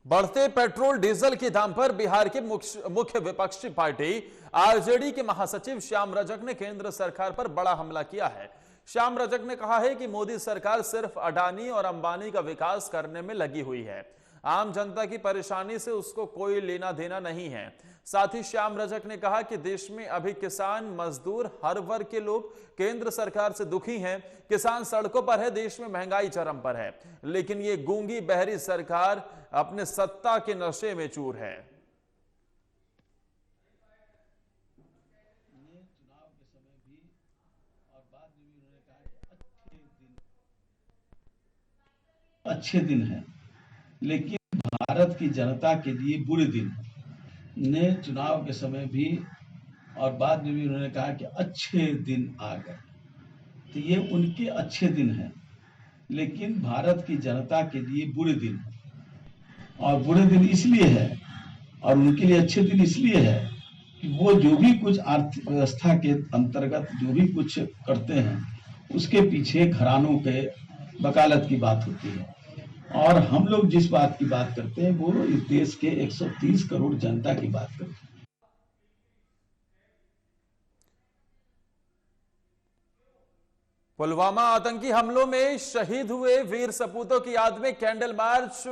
बढ़ते petrol diesel के दाम पर बिहार की मुख्य विपक्षी पार्टी आरजेडी के महासचिव श्याम रजक ने केंद्र सरकार पर बड़ा हमला किया है। श्याम रजक ने कहा है कि मोदी सरकार सिर्फ अडानी और अंबानी का विकास करने में लगी हुई है, आम जनता की परेशानी से उसको कोई लेना देना नहीं है। साथ ही श्याम रजक ने कहा कि देश में अभी किसान, मजदूर, हर वर्ग के लोग केंद्र सरकार से दुखी हैं। किसान सड़कों पर है, देश में महंगाई चरम पर है, लेकिन ये गूंगी बहरी सरकार अपने सत्ता के नशे में चूर है। चुनाव के समय भी और बाद में भी उन्होंने कहा कि अच्छे दिन हैं, लेकिन भारत की जनता के लिए बुरे दिन हैं। ने चुनाव के समय भी और बाद में भी उन्होंने कहा कि अच्छे दिन आ गए। तो ये उनके अच्छे दिन हैं, लेकिन भारत की जनता के लिए बुरे दिन हैं। और बुरे दिन इसलिए है और उनके लिए अच्छे दिन इसलिए है कि वो जो भी कुछ आर्थिक व्यवस्था के अंतर्गत जो भी कुछ करते हैं, उसके पीछे घरानों के वकालत की बात होती है। और हम लोग जिस बात की बात करते हैं वो इस देश के 130 करोड़ जनता की बात करते हैं। पुलवामा आतंकी हमलों में शहीद हुए वीर सपूतों की याद में कैंडल मार्च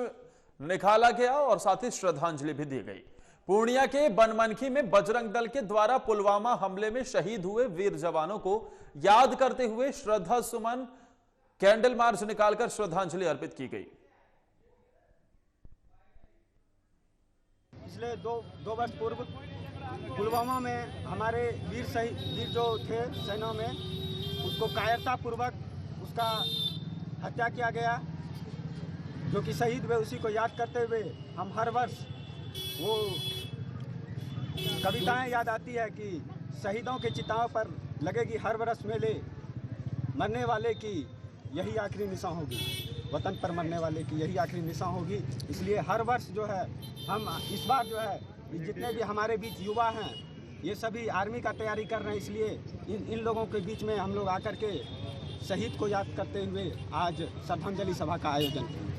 निकाला गया और साथ ही श्रद्धांजलि भी दी गई। पूर्णिया के बनमनखी में बजरंग दल के द्वारा पुलवामा हमले में शहीद हुए वीर जवानों को याद करते हुए श्रद्धा सुमन कैंडल मार्च निकालकर श्रद्धांजलि अर्पित की गई। पिछले दो वर्ष पूर्व पुलवामा में हमारे वीर जो थे सेना में, उसको कायरता पूर्वक उसका हत्या किया गया, जो कि शहीद हुए। उसी को याद करते हुए हम हर वर्ष वो कविताएं याद आती है कि शहीदों के चिताओं पर लगेगी हर वर्ष मेले, मरने वाले की यही आखिरी निशान होगी, वतन पर मरने वाले की यही आखिरी निशान होगी। इसलिए हर वर्ष जो है हम इस बार जो है जितने भी हमारे बीच युवा हैं, ये सभी आर्मी का तैयारी कर रहे हैं, इसलिए इन लोगों के बीच में हम लोग आकर के शहीद को याद करते हुए आज श्रद्धांजलि सभा का आयोजन किया।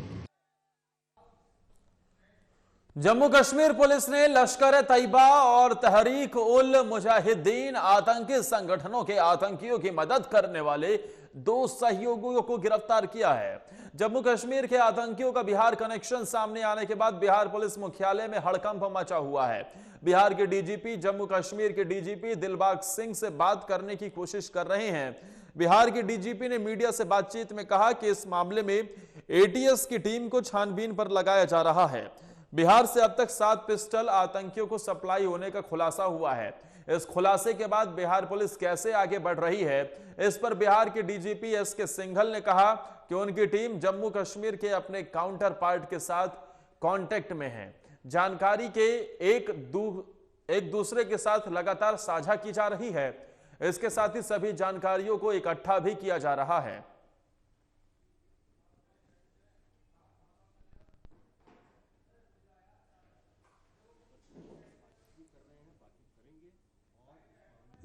जम्मू कश्मीर पुलिस ने लश्कर तैयबा और तहरीक उल मुजाहिदीन आतंकी संगठनों के आतंकियों की मदद करने वाले 2 सहयोगियों को गिरफ्तार किया है। जम्मू कश्मीर के आतंकियों का बिहार कनेक्शन सामने आने के बाद बिहार पुलिस मुख्यालय में हड़कंप मचा हुआ है। बिहार के डीजीपी जम्मू कश्मीर के डीजीपी दिलबाग सिंह से बात करने की कोशिश कर रहे हैं। बिहार के डीजीपी ने मीडिया से बातचीत में कहा कि इस मामले में एटीएस की टीम को छानबीन पर लगाया जा रहा है। बिहार से अब तक 7 पिस्टल आतंकियों को सप्लाई होने का खुलासा हुआ है। इस खुलासे के बाद बिहार पुलिस कैसे आगे बढ़ रही है, इस पर बिहार के डीजीपी एसके सिंघल ने कहा कि उनकी टीम जम्मू कश्मीर के अपने काउंटर पार्ट के साथ कांटेक्ट में है। जानकारी के एक दूसरे के साथ लगातार साझा की जा रही है। इसके साथ ही सभी जानकारियों को इकट्ठा भी किया जा रहा है।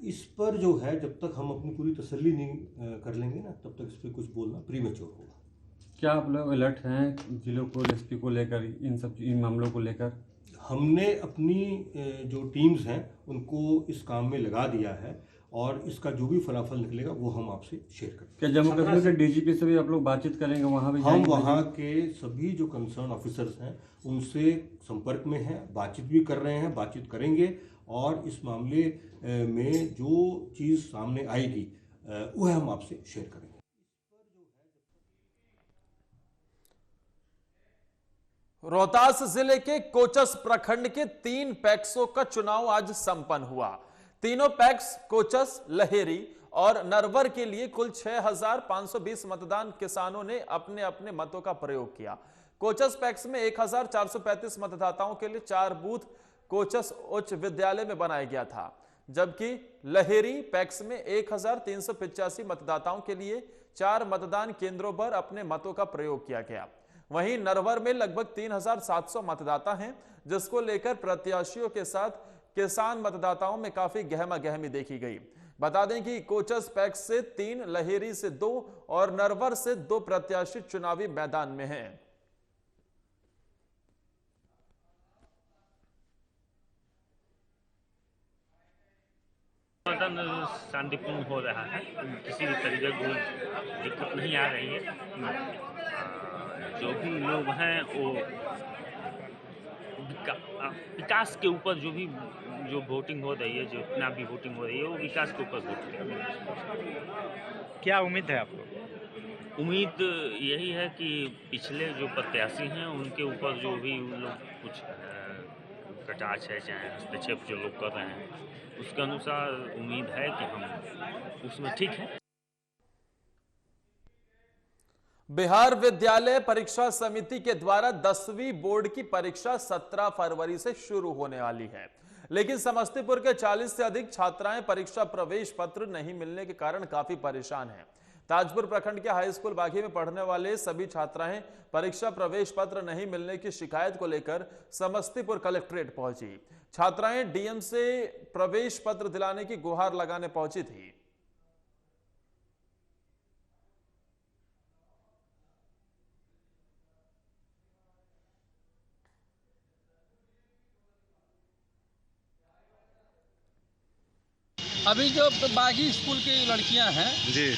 इस पर जो है जब तक हम अपनी पूरी तसल्ली नहीं कर लेंगे ना, तब तक इस पर कुछ बोलना प्रीमेच्योर होगा। क्या आप लोग अलर्ट हैं जिलों को, एसपी को लेकर, इन मामलों को लेकर? हमने अपनी जो टीम्स हैं उनको इस काम में लगा दिया है और इसका जो भी फलाफल निकलेगा वो हम आपसे शेयर करेंगे। क्या जम्मू कश्मीर के डीजीपी से भी आप लोग बातचीत करेंगे? वहाँ भी हम वहाँ के सभी जो कंसर्न ऑफिसर्स हैं उनसे संपर्क में हैं, बातचीत भी कर रहे हैं, बातचीत करेंगे और इस मामले में जो चीज़ सामने आएगी वह हम आपसे शेयर करेंगे। रोहतास जिले के कोचस प्रखंड के 3 पैक्सों का चुनाव आज संपन्न हुआ। तीनों पैक्स कोचस, लहेरी और नरवर के लिए कुल 6520 मतदान किसानों ने अपने अपने मतों का प्रयोग किया। कोचस पैक्स में 1435 मतदाताओं के लिए 4 बूथ कोचस उच्च विद्यालय में बनाया गया था, जबकि लहेरी पैक्स में 1385 मतदाताओं के लिए 4 मतदान केंद्रों पर अपने मतों का प्रयोग किया गया। वहीं नरवर में लगभग 3700 मतदाता हैं, जिसको लेकर प्रत्याशियों के साथ किसान मतदाताओं में काफी गहमा गहमी देखी गई। बता दें कि कोचस पैक्स से 3, लहेरी से 2 और नरवर से 2 प्रत्याशी चुनावी मैदान में हैं। मतदान शांतिपूर्ण हो रहा है, किसी भी तरीके की दिक्कत नहीं आ रही है। जो भी लोग हैं वो विकास के ऊपर जो वोटिंग हो रही है, जितना भी वोटिंग हो रही है वो विकास के ऊपर वोटिंग कर रही है। क्या उम्मीद है आपको? उम्मीद यही है कि पिछले जो प्रत्याशी हैं उनके ऊपर जो भी लोग कुछ कटाक्ष है चाहे हस्तक्षेप जो लोग कर रहे हैं, उसके अनुसार उम्मीद है कि हम उसमें ठीक है। बिहार विद्यालय परीक्षा समिति के द्वारा 10वीं बोर्ड की परीक्षा 17 फरवरी से शुरू होने वाली है, लेकिन समस्तीपुर के 40 से अधिक छात्राएं परीक्षा प्रवेश पत्र नहीं मिलने के कारण काफी परेशान हैं। ताजपुर प्रखंड के हाई स्कूल बागी में पढ़ने वाले सभी छात्राएं परीक्षा प्रवेश पत्र नहीं मिलने की शिकायत को लेकर समस्तीपुर कलेक्ट्रेट पहुंची। छात्राएं डीएम से प्रवेश पत्र दिलाने की गुहार लगाने पहुंची थी। अभी जो बागी स्कूल की लड़कियां हैं जी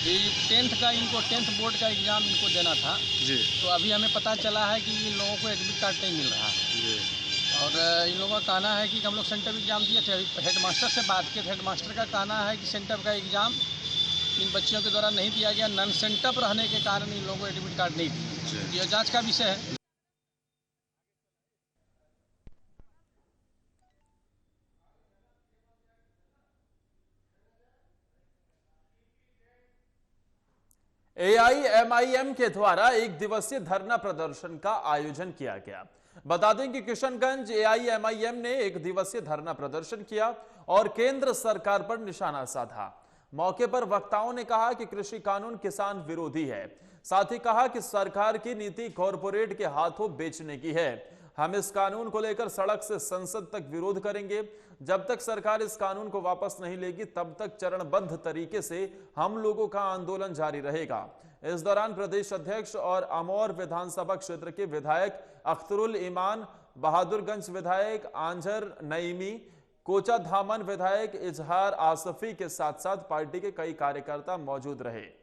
10th का इनको 10th बोर्ड का एग्ज़ाम इनको देना था जी तो अभी हमें पता चला है कि इन लोगों को एडमिट कार्ड नहीं मिल रहा है जी और इन लोगों का कहना है कि हम लोग सेंटर एग्ज़ाम दिए थे। हेडमास्टर से बात किए, हेडमास्टर का कहना है कि सेंटर का एग्ज़ाम इन बच्चियों के द्वारा नहीं दिया गया, नॉन सेंटर रहने के कारण इन लोगों को एडमिट कार्ड नहीं दिए। यह जाँच का विषय है। AIMIM के द्वारा एक दिवसीय धरना प्रदर्शन का आयोजन किया गया। बता दें कि किशनगंज AIMIM ने एक दिवसीय धरना प्रदर्शन किया और केंद्र सरकार पर निशाना साधा। मौके पर वक्ताओं ने कहा कि कृषि कानून किसान विरोधी है, साथ ही कहा कि सरकार की नीति कॉरपोरेट के हाथों बेचने की है। हम इस कानून को लेकर सड़क से संसद तक विरोध करेंगे। जब तक सरकार इस कानून को वापस नहीं लेगी तब तक चरणबद्ध तरीके से हम लोगों का आंदोलन जारी रहेगा। इस दौरान प्रदेश अध्यक्ष और अमौर विधानसभा क्षेत्र के विधायक अख्तरुल ईमान, बहादुरगंज विधायक आंजर नईमी, कोचा धामन विधायक इजहार आसफी के साथ साथ पार्टी के कई कार्यकर्ता मौजूद रहे।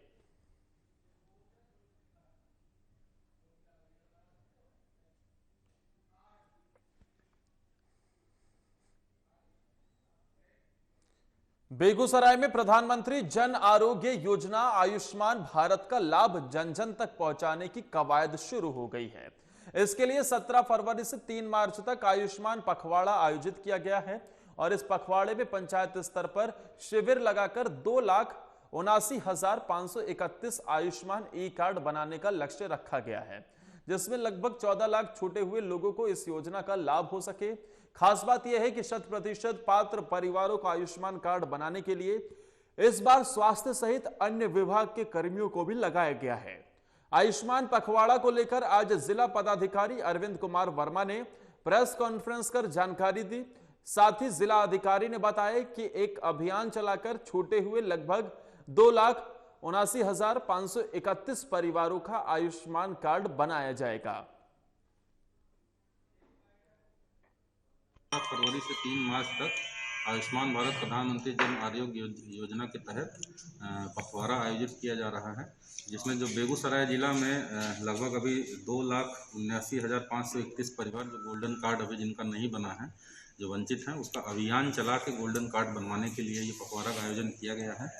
बेगूसराय में प्रधानमंत्री जन आरोग्य योजना आयुष्मान भारत का लाभ जन जन तक पहुंचाने की कवायद शुरू हो गई है। इसके लिए 17 फरवरी से 3 मार्च तक आयुष्मान पखवाड़ा आयोजित किया गया है और इस पखवाड़े में पंचायत स्तर पर शिविर लगाकर 2,79,531 आयुष्मान ई कार्ड बनाने का लक्ष्य रखा गया है, जिसमें लगभग 14 लाख छूटे हुए लोगों को इस योजना का लाभ हो सके। खास बात यह है कि 100% पात्र परिवारों को आयुष्मान कार्ड बनाने के लिए इस बार स्वास्थ्य सहित अन्य विभाग के कर्मियों को भी लगाया गया है। आयुष्मान पखवाड़ा को लेकर आज जिला पदाधिकारी अरविंद कुमार वर्मा ने प्रेस कॉन्फ्रेंस कर जानकारी दी। साथ ही जिला अधिकारी ने बताया कि एक अभियान चलाकर छूटे हुए लगभग 2,79,531 परिवारों का आयुष्मान कार्ड बनाया जाएगा। फरवरी से 3 मार्च तक आयुष्मान भारत प्रधानमंत्री जन आरोग्य योजना के तहत पखवाड़ा आयोजित किया जा रहा है, जिसमें जो बेगूसराय जिला में लगभग अभी 2,79,531 परिवार जो गोल्डन कार्ड अभी जिनका नहीं बना है, जो वंचित हैं, उसका अभियान चला के गोल्डन कार्ड बनवाने के लिए ये पखवाड़ा का आयोजन किया गया है।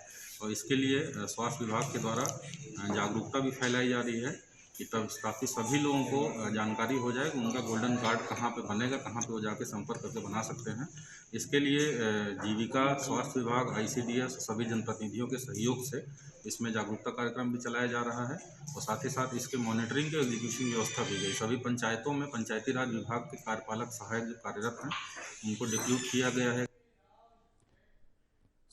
और इसके लिए स्वास्थ्य विभाग के द्वारा जागरूकता भी फैलाई जा रही है कि तब ताकि सभी लोगों को जानकारी हो जाए कि उनका गोल्डन कार्ड कहाँ पे बनेगा, कहाँ पे वो जाके संपर्क करके बना सकते हैं। इसके लिए जीविका, स्वास्थ्य विभाग, ICDS सभी जनप्रतिनिधियों के सहयोग से इसमें जागरूकता कार्यक्रम भी चलाया जा रहा है और साथ ही साथ इसके मॉनिटरिंग के एग्जीक्यूशन व्यवस्था दी गई। सभी पंचायतों में पंचायती राज विभाग के कार्यपालक सहायक जो कार्यरत हैं उनको डिप्यूट किया गया है।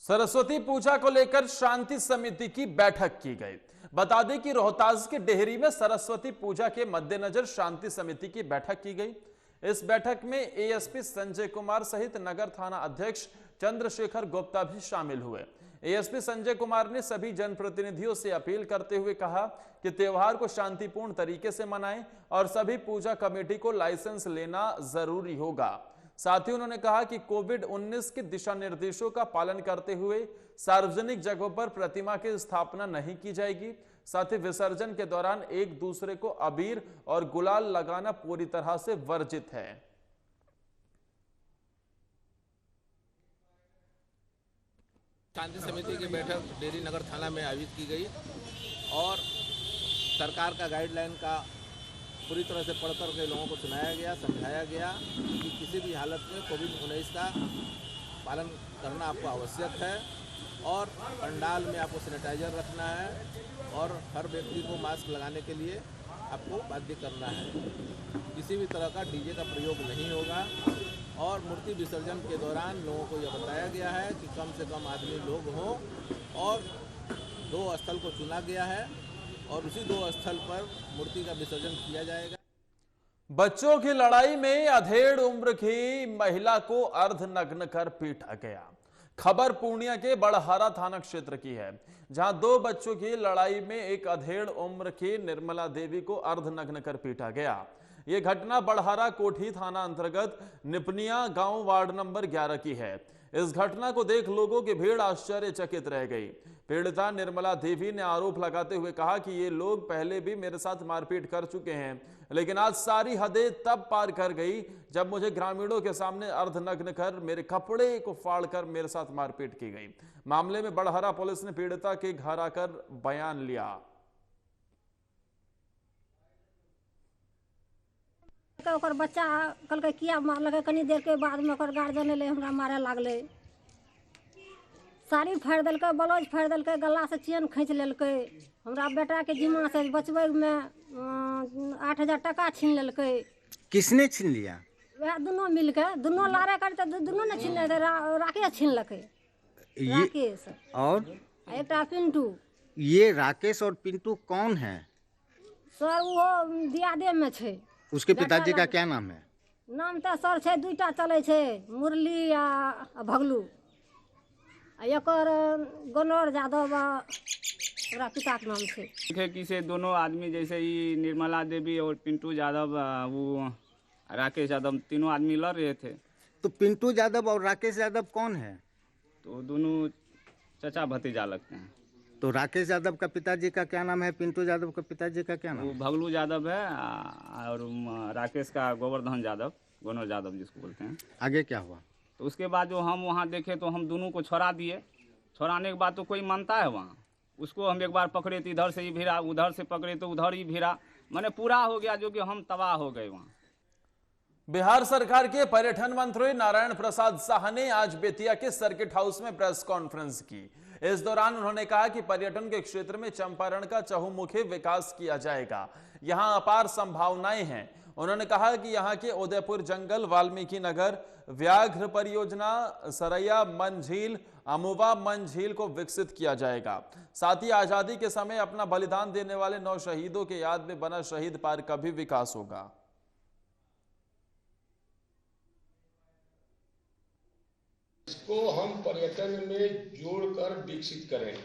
सरस्वती पूजा को लेकर शांति समिति की बैठक की गई। बता दें कि रोहतास के डेहरी में सरस्वती पूजा के मद्देनजर शांति समिति की बैठक की गई। इस बैठक में ASP संजय कुमार सहित नगर थाना अध्यक्ष चंद्रशेखर गुप्ता भी शामिल हुए। ASP संजय कुमार ने सभी जनप्रतिनिधियों से अपील करते हुए कहा कि त्योहार को शांतिपूर्ण तरीके से मनाएं और सभी पूजा कमेटी को लाइसेंस लेना जरूरी होगा। साथ ही उन्होंने कहा कि कोविड-19 के दिशा निर्देशों का पालन करते हुए सार्वजनिक जगहों पर प्रतिमा की स्थापना नहीं की जाएगी। साथ ही विसर्जन के दौरान एक दूसरे को अबीर और गुलाल लगाना पूरी तरह से वर्जित है। शांति समिति की बैठक डेरी नगर थाना में आयोजित की गई और सरकार का गाइडलाइन का पूरी तरह से पढ़ कर के लोगों को सुनाया गया, समझाया गया कि किसी भी हालत में कोविड-19 का पालन करना आपको आवश्यक है और पंडाल में आपको सैनिटाइजर रखना है और हर व्यक्ति को मास्क लगाने के लिए आपको बाध्य करना है। किसी भी तरह का डीजे का प्रयोग नहीं होगा और मूर्ति विसर्जन के दौरान लोगों को यह बताया गया है कि कम से कम आदमी लोग हों और 2 स्थल को चुना गया है और उसी 2 स्थल पर मूर्ति का विसर्जन किया जाएगा। बच्चों की लड़ाई में अधेड़ उम्र की महिला को अर्धनग्न कर पीटा गया। खबर पूर्णिया के बड़हरा थाना क्षेत्र की है, जहां 2 बच्चों की लड़ाई में एक अधेड़ उम्र की निर्मला देवी को अर्धनग्न कर पीटा गया। यह घटना बड़हरा कोठी थाना अंतर्गत निपनिया गांव वार्ड नंबर 11 की है। इस घटना को देख लोगों की भीड़ आश्चर्यचकित रह गई। पीड़िता निर्मला देवी ने आरोप लगाते हुए कहा कि ये लोग पहले भी मेरे साथ मारपीट कर चुके हैं, लेकिन आज सारी हदें तब पार कर गई जब मुझे ग्रामीणों के सामने अर्धनग्न कर मेरे कपड़े को फाड़कर मेरे साथ मारपीट की गई। मामले में बड़हरा पुलिस ने पीड़िता के घर आकर बयान लिया। ओकर बच्चा कहलकै किया मारलकै, कनी देर के बाद में ओकर गार्जियन एलै हमरा मारे लागलै। साड़ी फाड़ि देलकै, ब्लाउज फाड़ि देलकै, गला से चेन खींच लेलकै। हमरा बेटा के जिम्मा से बचबै में 8,000 टका छीन लेलकै। किसने छीन लिया? वह दोनों मिलके, दोनों लारे करते, दोनों ने छीन लेते। राकेश छीन लेकै। राकेश और एक पिंटू। ये राकेश और पिंटू कौन है? सर वो दियादे में छे। उसके पिताजी का क्या नाम है? नाम तो सर छे 2टा चले छे, मुरली आ भगलू। एकर गनौर यादव ओकरा पिता के नाम छे। कि से दोनों आदमी जैसे ही निर्मला देवी और पिंटू यादव, वो राकेश यादव, तीनों आदमी लड़ रहे थे। तो पिंटू यादव और राकेश यादव कौन है? तो दोनों चचा भतीजा लगते हैं। तो राकेश यादव का पिताजी का क्या नाम है? पिंटू यादव का पिताजी का क्या नाम? वो भगलू यादव है और राकेश का गोवर्धन यादव, गोनर यादव जिसको बोलते हैं। आगे क्या हुआ? तो उसके बाद जो हम वहाँ देखे तो हम दोनों को छोड़ा दिए। छोड़ाने के बाद तो कोई मानता है वहाँ, उसको हम एक बार पकड़े तो इधर से ही भिड़ा, उधर से पकड़े तो उधर ही भिड़ा, माने पूरा हो गया जो कि हम तबाह हो गए वहाँ। बिहार सरकार के पर्यटन मंत्री नारायण प्रसाद शाह ने आज बेतिया के सर्किट हाउस में प्रेस कॉन्फ्रेंस की। इस दौरान उन्होंने कहा कि पर्यटन के क्षेत्र में चंपारण का चहुमुखी विकास किया जाएगा। यहां अपार संभावनाएं हैं। उन्होंने कहा कि यहां के उदयपुर जंगल, वाल्मीकि नगर, व्याघ्र परियोजना, सरैया मन झील, अमुवा मन झील को विकसित किया जाएगा। साथ ही आजादी के समय अपना बलिदान देने वाले 9 शहीदों के याद में बना शहीद पार्क का भी विकास होगा। इसको हम पर्यटन में जोड़कर विकसित करें।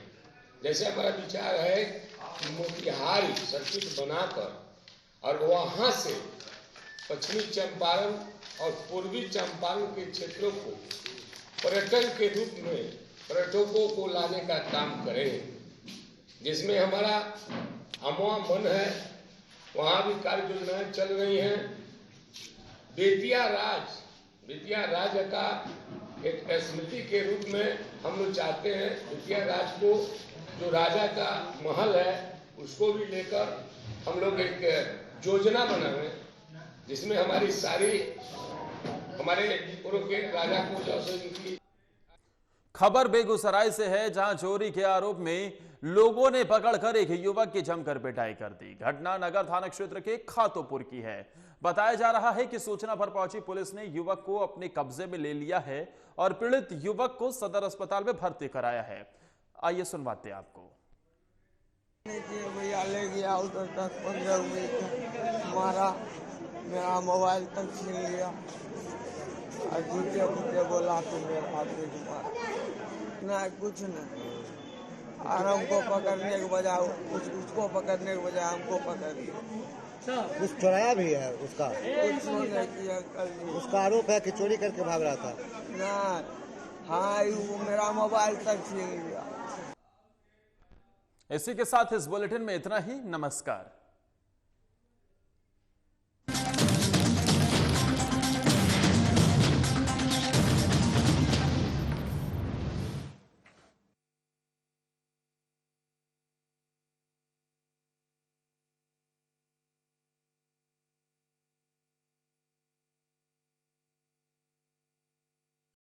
जैसे हमारा विचार है कि मोतिहारी सर्किट बनाकर और वहां से पश्चिमी चंपारण और पूर्वी चंपारण के क्षेत्रों को पर्यटन के रूप में पर्यटकों को लाने का काम करें, जिसमें हमारा अमुआ मन है, वहाँ भी कार्य योजनाएं चल रही हैं। बेतिया राज का एक स्मृति के रूप में हम लोग चाहते हैं बेतिया राज को, जो राजा का महल है, उसको भी लेकर हम लोग एक योजना बनाएं, जिसमें हमारी सारी हमारे पूर्व के राजा को जैसे। खबर बेगूसराय से है, जहां चोरी के आरोप में लोगों ने पकड़कर एक युवक की जमकर पिटाई कर दी। घटना नगर थाना क्षेत्र के खातोपुर की है। बताया जा रहा है कि सूचना पर पहुंची पुलिस ने युवक को अपने कब्जे में ले लिया है और पीड़ित युवक को सदर अस्पताल में भर्ती कराया है। आइए सुनवाते हैं आपको। भैया ले गया उधर 10-15 मिनट मारा, मेरा मोबाइल तक छीन लिया और जूते बोला तो मेरे हाथ में मारा। नहीं कुछ नहीं, और हमको पकड़ने के बजाय उसको पकड़ने के बजाय हमको पकड़ लिया। कुछ चुराया भी है उसका? उसका आरोप है कि चोरी करके भाग रहा था। ना, हाँ, वो मेरा मोबाइल तक छीन लिया। इसी के साथ इस बुलेटिन में इतना ही। नमस्कार।